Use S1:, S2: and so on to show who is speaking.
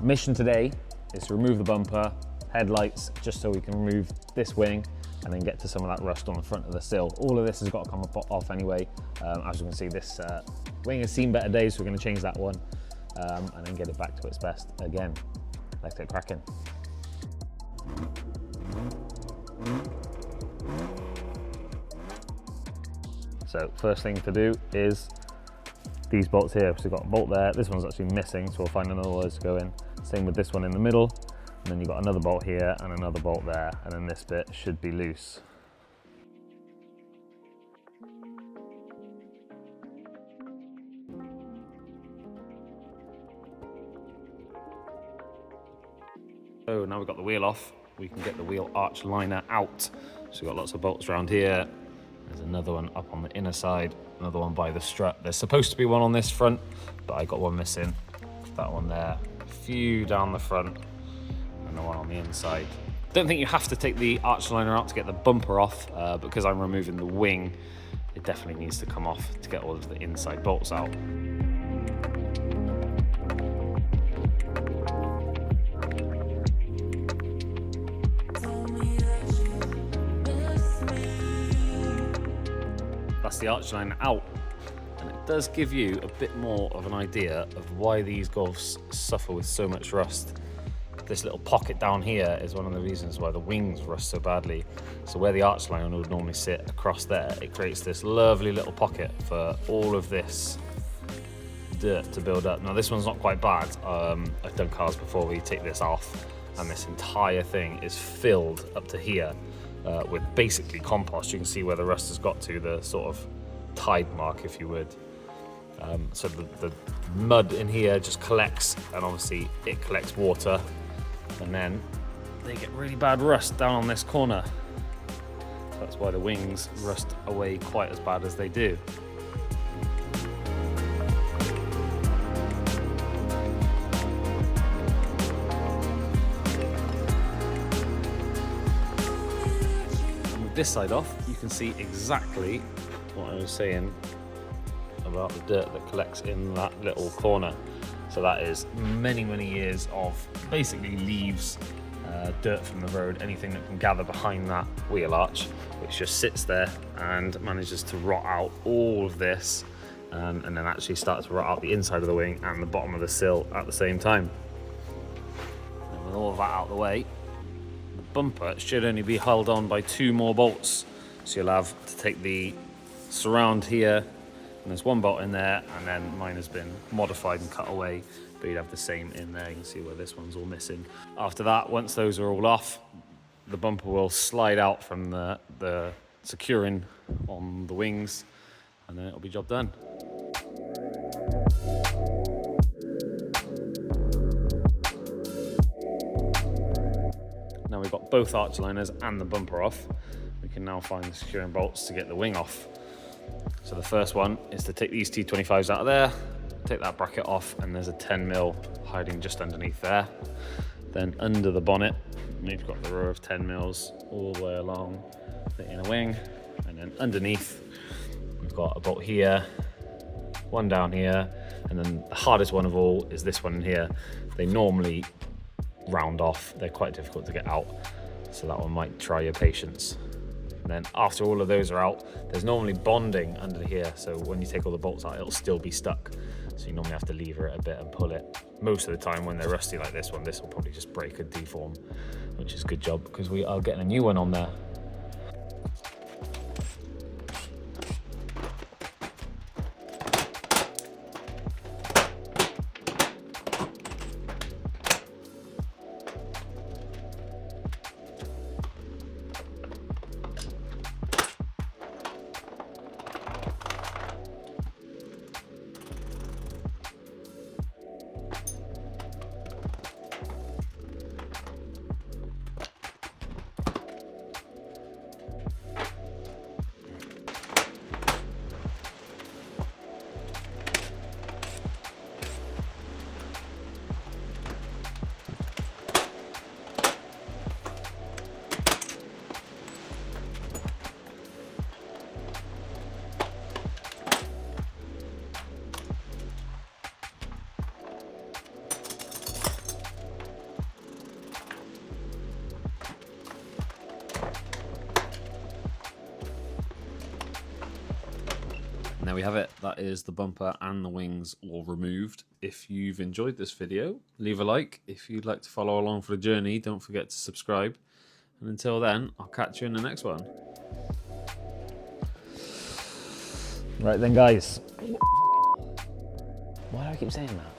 S1: Mission today is to remove the bumper, headlights, just so we can remove this wing and then get to some of that rust on the front of the sill. All of this has got to come off anyway. As you can see, this wing has seen better days, so we're going to change that one and then get it back to its best again. Let's get cracking. So first thing to do is these bolts here. So we've got a bolt there, this one's actually missing, so we'll find another one to go in. Same with this one in the middle, and then you've got another bolt here and another bolt there, and then this bit should be loose. So now we've got the wheel off, we can get the wheel arch liner out. So we've got lots of bolts around here. There's another one up on the inner side, another one by the strut. There's supposed to be one on this front, but I got one missing. That one there, a few down the front, and the one on the inside. Don't think you have to take the arch liner out to get the bumper off, because I'm removing the wing, it definitely needs to come off to get all of the inside bolts out. That's the arch liner out, and it does give you a bit more of an idea of why these Golfs suffer with so much rust. This little pocket down here is one of the reasons why the wings rust so badly. So where the arch liner would normally sit across there, it creates this lovely little pocket for all of this dirt to build up. Now this one's not quite bad. I've done cars before where you take this off and this entire thing is filled up to here with basically compost. You can see where the rust has got to, the sort of tide mark, if you would. So the mud in here just collects, and obviously it collects water, and then they get really bad rust down on this corner. That's why the wings rust away quite as bad as they do. This side off, you can see exactly what I was saying about the dirt that collects in that little corner. So that is many years of basically leaves, dirt from the road, anything that can gather behind that wheel arch, which just sits there and manages to rot out all of this, and then actually starts to rot out the inside of the wing and the bottom of the sill at the same time. And with all of that out of the way, bumper should only be held on by 2 more bolts. So you'll have to take the surround here, and there's 1 bolt in there, and then mine has been modified and cut away, but you'd have the same in there. You can see where this one's all missing. After that, once those are all off, the bumper will slide out from the securing on the wings, and then it'll be job done. Now we've got both arch liners and the bumper off, we can now find the securing bolts to get the wing off. So the first one is to take these T25s out of there, take that bracket off, and there's a 10mm hiding just underneath there. Then under the bonnet, we've got the row of 10mm all the way along the inner wing, and then underneath, we've got a bolt here, one down here, and then the hardest one of all is this one in here. They normally round off, they're quite difficult to get out, so that one might try your patience. And then after all of those are out, there's normally bonding under here, so when you take all the bolts out, it'll still be stuck, so you normally have to lever it a bit and pull it. Most of the time when they're rusty like this one, this will probably just break and deform, which is a good job because we are getting a new one on there. And there we have it. That is the bumper and the wings all removed. If you've enjoyed this video, leave a like. If you'd like to follow along for the journey, don't forget to subscribe. And until then, I'll catch you in the next one. Right then, guys. Why do I keep saying that?